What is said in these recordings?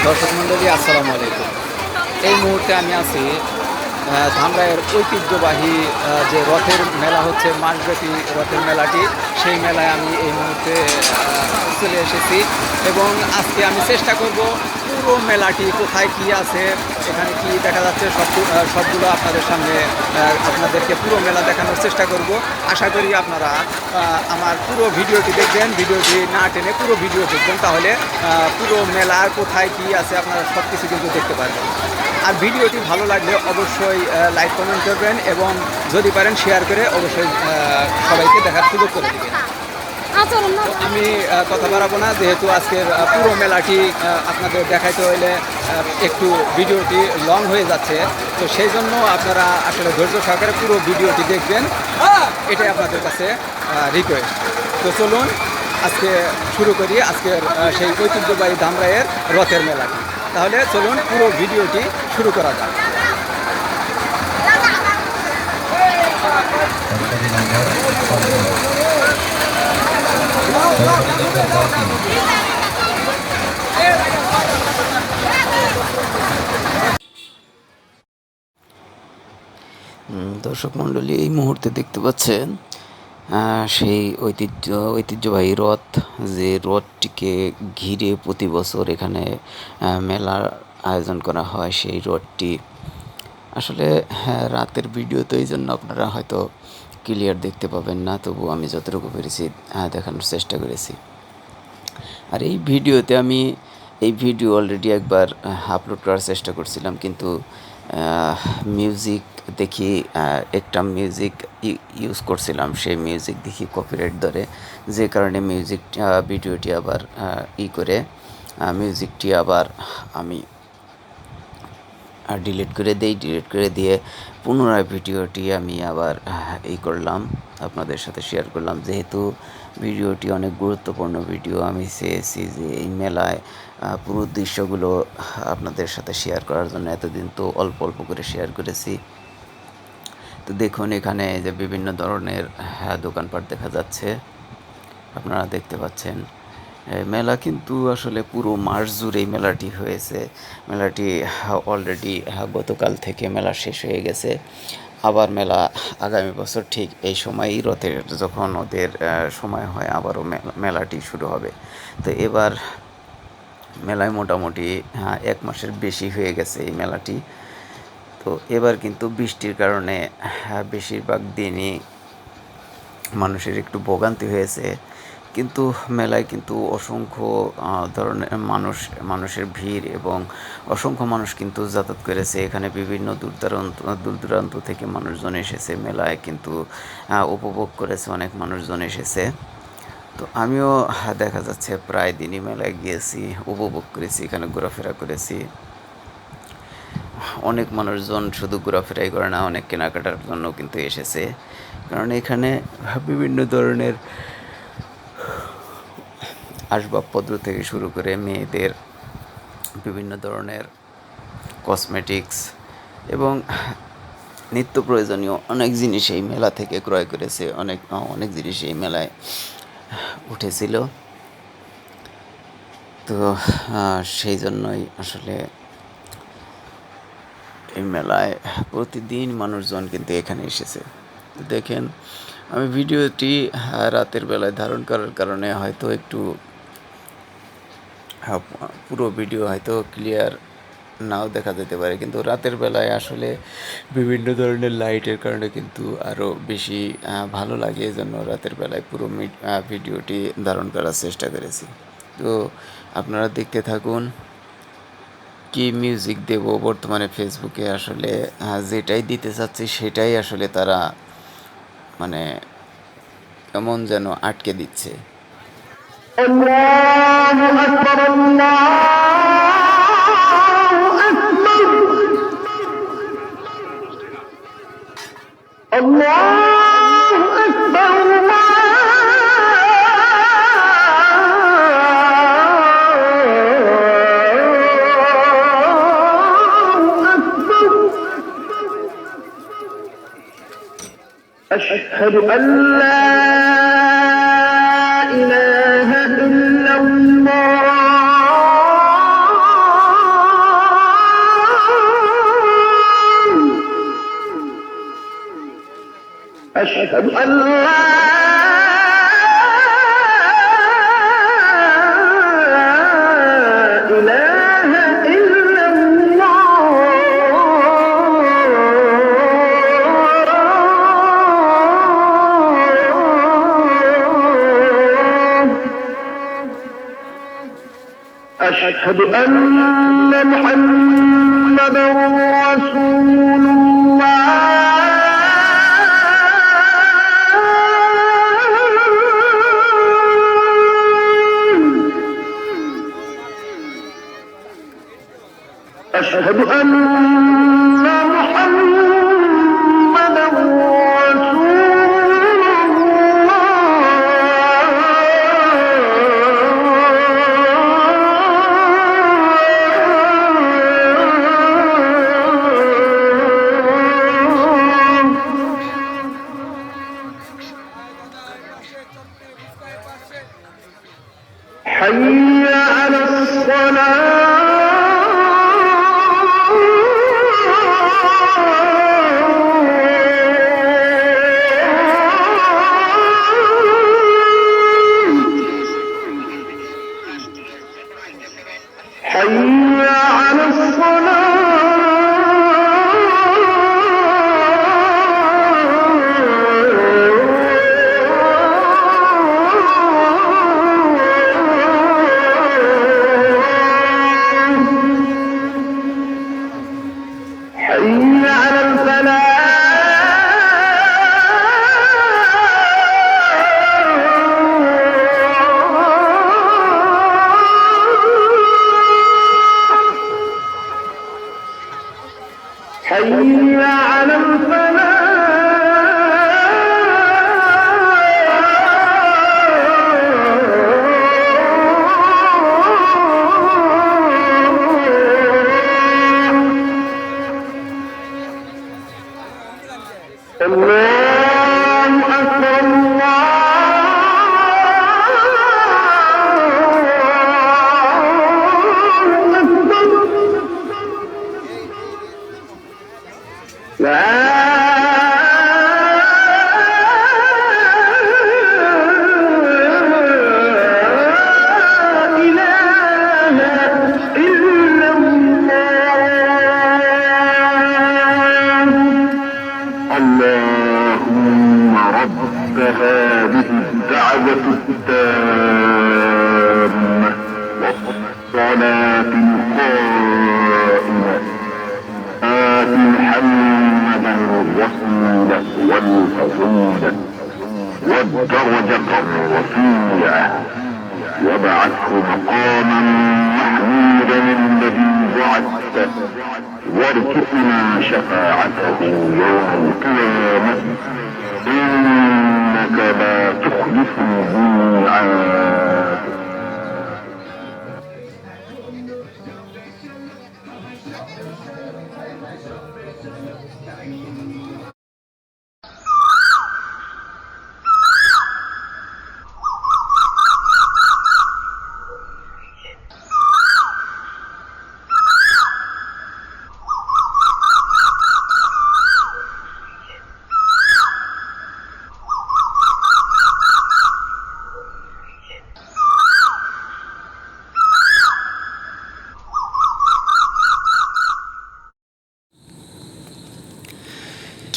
দর্শক মণ্ডলী আসসালামু আলাইকুম। এই মুহূর্তে আমি আছি ধামরাইয়ের ঐতিহ্যবাহী যে রথের মেলা হচ্ছে, মাসব্যাপী রথের মেলাটি, সেই মেলায় আমি এই মুহূর্তে চলে এসেছি এবং আজকে আমি চেষ্টা করব পুরো মেলাটি কোথায় কি আছে, এখানে কি দেখা যাচ্ছে সবগুলো আপনাদের সামনে আপনাদেরকে পুরো মেলা দেখানোর চেষ্টা করব। আশা করি আপনারা আমার পুরো ভিডিওটি দেখবেন, ভিডিওটি না টেনে পুরো ভিডিও দেখবেন, তাহলে পুরো মেলার কোথায় কি আছে আপনারা সব কিছু কিন্তু দেখতে পারবেন। আর ভিডিওটি ভালো লাগলে অবশ্যই লাইক কমেন্ট করবেন এবং যদি পারেন শেয়ার করে অবশ্যই সবাইকে দেখার সুযোগ করে দেবেন। আমি কথা বাড়াবো না, যেহেতু আজকের পুরো মেলাটি আপনাদের দেখাইতে হলে একটু ভিডিওটি লং হয়ে যাচ্ছে, তো সেই জন্য আপনারা আসলে ধৈর্য সহকারে পুরো ভিডিওটি দেখবেন, এটাই আপনাদের কাছে রিকোয়েস্ট। তো চলুন আজকে শুরু করি আজকের সেই ঐতিহ্যবাহী ধামরাইয়ের রথের মেলাটি। তাহলে চলুন পুরো ভিডিওটি শুরু করা যাক। দর্শক মণ্ডলী, এই মুহূর্তে দেখতে পাচ্ছেন সেই ঐতিহ্যবাহী রথ, যে রথটিকে ঘিরে প্রতি বছর এখানে মেলার আয়োজন করা হয়। সেই রথটি আসলে রাতের ভিডিও, তো এই জন্য আপনারা হয়তো ক্লিয়ার দেখতে পাবেন না, তবু আমি যতটুকু পেরেছি দেখানোর চেষ্টা করেছি। আর এই ভিডিওতে আমি এই ভিডিও অলরেডি একবার আপলোড করার চেষ্টা করছিলাম, কিন্তু মিউজিক দেখি একটা মিউজিক ইউজ করছিলাম, সেই মিউজিক দেখি কপিরাইট ধরে, যে কারণে ভিডিওটি আবার মিউজিকটি আবার আমি ডিলিট করে দিয়ে পুনরায় ভিডিওটি আমি আবার করলাম, আপনাদের সাথে শেয়ার করলাম। যেহেতু ভিডিওটি অনেক গুরুত্বপূর্ণ ভিডিও, আমি চেয়েছি যে এই মেলায় পুরো দৃশ্যগুলো আপনাদের সাথে শেয়ার করার জন্য। এতদিন তো অল্প অল্প করে শেয়ার করেছি। তো দেখুন, এখানে যে বিভিন্ন ধরনের দোকানপাট দেখা যাচ্ছে, আপনারা দেখতে পাচ্ছেন। মেলা কিন্তু আসলে পুরো মাস জুড়েই মেলাটি হয়েছে। মেলাটি অলরেডি গতকাল থেকে মেলা শেষ হয়ে গেছে। আবার মেলা আগামী বছর ঠিক এই সময়ই রথের যখন ওদের সময় হয়, আবারও মেলাটি শুরু হবে। তো এবার মেলায় মোটামুটি 1 মাসের বেশি হয়ে গেছে এই মেলাটি। তো এবার কিন্তু বৃষ্টির কারণে বেশিরভাগ দিনই মানুষের একটু ভোগান্তি হয়েছে, কিন্তু মেলায় কিন্তু অসংখ্য ধরনের মানুষের ভিড় এবং অসংখ্য মানুষ কিন্তু যাতায়াত করেছে। এখানে বিভিন্ন দূর দূরান্ত থেকে মানুষজন এসেছে, মেলায় কিন্তু উপভোগ করেছে, অনেক মানুষজন এসেছে। তো আমিও দেখা যাচ্ছে প্রায় দিনই মেলায় গিয়েছি, উপভোগ করেছি, এখানে ঘোরাফেরা করেছি। অনেক মানুষজন শুধু ঘোরাফেরাই করে না, অনেক কেনাকাটার জন্য কিন্তু এসেছে, কারণ এখানে বিভিন্ন ধরনের আসবাবপত্র থেকে শুরু করে মেয়েদের বিভিন্ন ধরনের কসমেটিক্স এবং নিত্য প্রয়োজনীয় অনেক জিনিস এই মেলা থেকে ক্রয় করেছে। অনেক জিনিস এই মেলায় উঠেছিল। তো সেই জন্যই আসলে এই মেলায় প্রতিদিন মানুষজন কিন্তু এখানে এসেছে। দেখেন, আমি ভিডিওটি রাতের বেলায় ধারণ করার কারণে হয়তো একটু পুরো ভিডিও হয়তো ক্লিয়ার নাও দেখা যেতে পারে, কিন্তু রাতের বেলায় আসলে বিভিন্ন ধরনের লাইটের কারণে কিন্তু আরও বেশি ভালো লাগে। এই জন্য রাতের বেলায় পুরো ভিডিওটি ধারণ করার চেষ্টা করেছি। তো আপনারা দেখতে থাকুন। কি মিউজিক দেব বর্তমানে ফেসবুকে আসলে যেটাই দিতে চাচ্ছি সেটাই আসলে তারা মানে কেমন যেন আটকে দিচ্ছে। أشهد أن لا إله إلا الله أشهد أن لا إله إلا الله أشهد أن محمدا رسول أشهد أن محمدا رسول الله حي على حي على حي على حي على الله أكبر الله أكبر لا إله إلا الله اللهم رب هذه الدعوة التامة والصلاة القائمة آت محمدا الوسيلة والفضيلة والدرجة الرفيعة وابعثه مقاما محمودا الذي وعدته وارزقنا شفاعته يوم القيامة إنك لا تخلف الميعاد.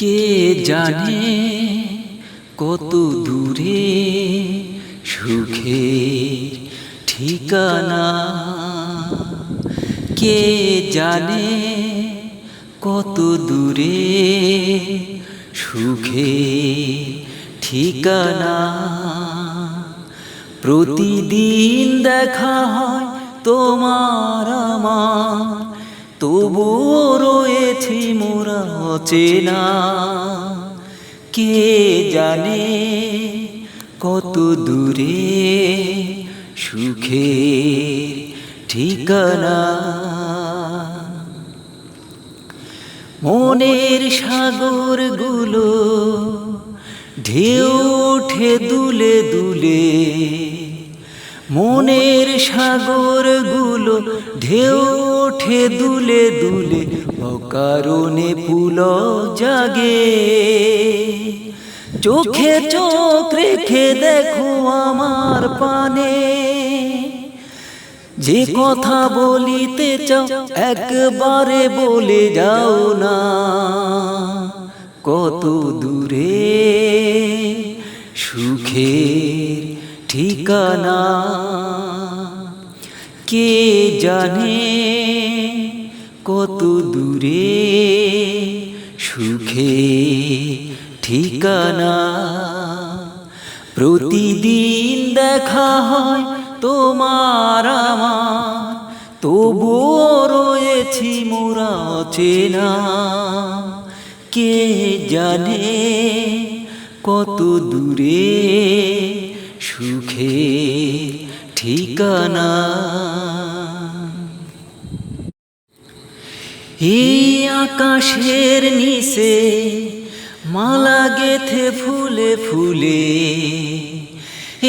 কে জানে কত দূরে সুখের ঠিকানা, কে জানে কত দূরে সুখের ঠিকানা। প্রতিদিন দেখা হয় তোমার আমার, তবুও রয়েছি মোরা অচেনা। কে জানে কত দূরে সুখের ঠিকানা। মনের সাগরগুলো ঢেউ ওঠে দুলে দুলে, মনের সাগরগুলো ঢেউ ওঠে দুলে দুলে, অকারণে পুলক জাগে। চোখে চোখ রেখে দেখো আমার পানে, যে কথা বলিতে চাও একবারে বলে যাও না। কত দূরে সুখের ঠিকানা, কে জানে কত দূরে সুখের ঠিকানা। প্রতিদিন দেখা হয় তোমার আমার, তবুও রয়েছি মোরা অচেনা। কে জানে কত দূরে সুখের ঠিকানা। এই আকাশের নিচে মালা গেথে ফুলে ফুলে,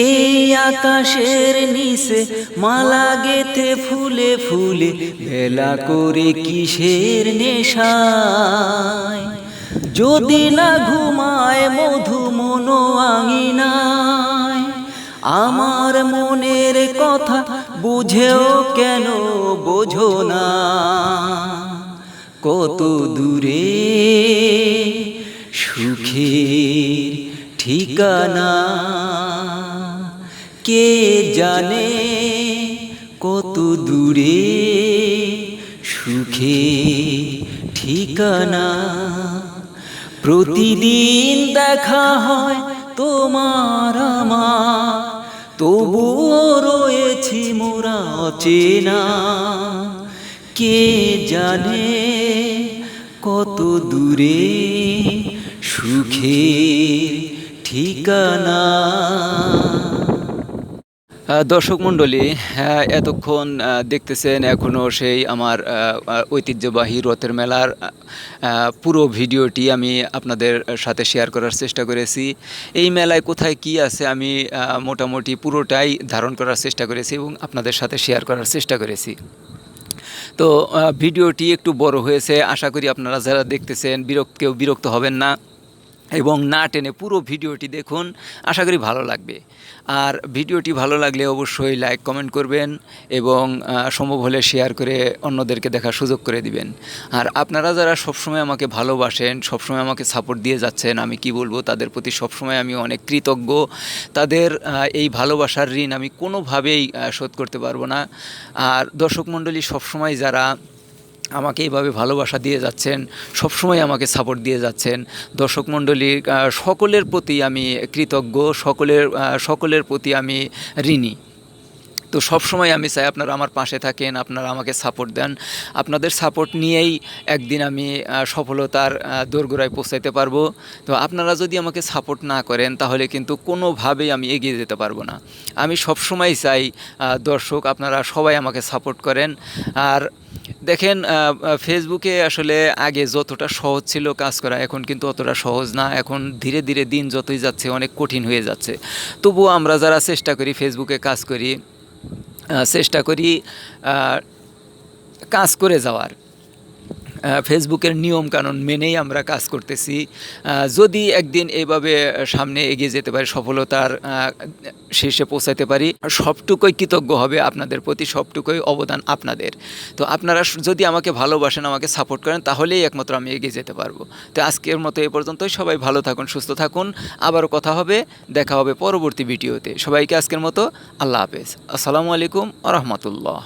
এই আকাশের নিচে মালা গেথে ফুলে ফুলে, বেলা করে কিসের নেশায়, যদি না ঘুমায় মধু মনো আঙিনায়। আমার মনের কথা বুঝেও কেন বোঝো না, কত দূরে সুখের ঠিকানা। কে জানে কত দূরে সুখের ঠিকানা। প্রতিদিন দেখা হয় তোমার আমার, তবুও রয়েছি মোরা অচেনা। কে জানে কত দূরে সুখের ঠিকানা। দর্শক মণ্ডলী, এতক্ষণ দেখতেছেন এখনও সেই আমার ঐতিহ্যবাহী রথের মেলার পুরো ভিডিওটি আমি আপনাদের সাথে শেয়ার করার চেষ্টা করেছি। এই মেলায় কোথায় কি আছে আমি মোটামুটি পুরোটাই ধারণ করার চেষ্টা করেছি এবং আপনাদের সাথে শেয়ার করার চেষ্টা করেছি। তো ভিডিওটি একটু বড় হয়েছে, আশা করি আপনারা যারা দেখতেছেন কেউ বিরক্ত হবেন না এবং না টেনে পুরো ভিডিওটি দেখুন, আশা করি ভালো লাগবে। আর ভিডিওটি ভালো লাগলে অবশ্যই লাইক কমেন্ট করবেন এবং সম্ভব হলে শেয়ার করে অন্যদেরকে দেখার সুযোগ করে দিবেন। আর আপনারা যারা সবসময় আমাকে ভালোবাসেন, সবসময় আমাকে সাপোর্ট দিয়ে যাচ্ছেন, আমি কি বলবো, তাদের প্রতি সবসময় আমি অনেক কৃতজ্ঞ। তাদের এই ভালোবাসার ঋণ আমি কোনোভাবেই শোধ করতে পারবো না। আর দর্শক মণ্ডলী, সবসময় যারা আমাকে এইভাবে ভালোবাসা দিয়ে যাচ্ছেন, সবসময় আমাকে সাপোর্ট দিয়ে যাচ্ছেন, দর্শক মণ্ডলীর সকলের প্রতি আমি কৃতজ্ঞ, সকলের প্রতি আমি ঋণী। তো সবসময় আমি চাই আপনারা আমার পাশে থাকেন, আপনারা আমাকে সাপোর্ট দেন। আপনাদের সাপোর্ট নিয়েই একদিন আমি সফলতার দোরগোড়ায় পৌঁছাইতে পারবো। তো আপনারা যদি আমাকে সাপোর্ট না করেন তাহলে কিন্তু কোনোভাবেই আমি এগিয়ে যেতে পারবো না। আমি সবসময় চাই দর্শক আপনারা সবাই আমাকে সাপোর্ট করেন। আর দেখেন, ফেসবুকে আসলে আগে যতটা সহজ ছিল কাজ করা, এখন কিন্তু অতটা সহজ না। এখন ধীরে ধীরে দিন যতই যাচ্ছে অনেক কঠিন হয়ে যাচ্ছে। তবুও আমরা যারা চেষ্টা করি ফেসবুকে কাজ করি, চেষ্টা করি কাজ করে যাওয়ার, ফেসবুকের নিয়ম কানুন মেনেই আমরা কাজ করতেছি। যদি একদিন এইভাবে সামনে এগিয়ে যেতে পারি, সফলতার শীর্ষে পৌঁছাতে পারি, সবটুকুই কৃতজ্ঞ হবে আপনাদের প্রতি, সবটুকুই অবদান আপনাদের। তো আপনারা যদি আমাকে ভালোবাসেন, আমাকে সাপোর্ট করেন, তাহলেই একমাত্র আমি এগিয়ে যেতে পারবো। তো আজকের মতো এই পর্যন্তই। সবাই ভালো থাকুন, সুস্থ থাকুন। আবারও কথা হবে, দেখা হবে পরবর্তী ভিডিওতে। সবাইকে আজকের মতো আল্লাহ হাফেজ। আসসালামু আলাইকুম ওয়া রাহমাতুল্লাহ।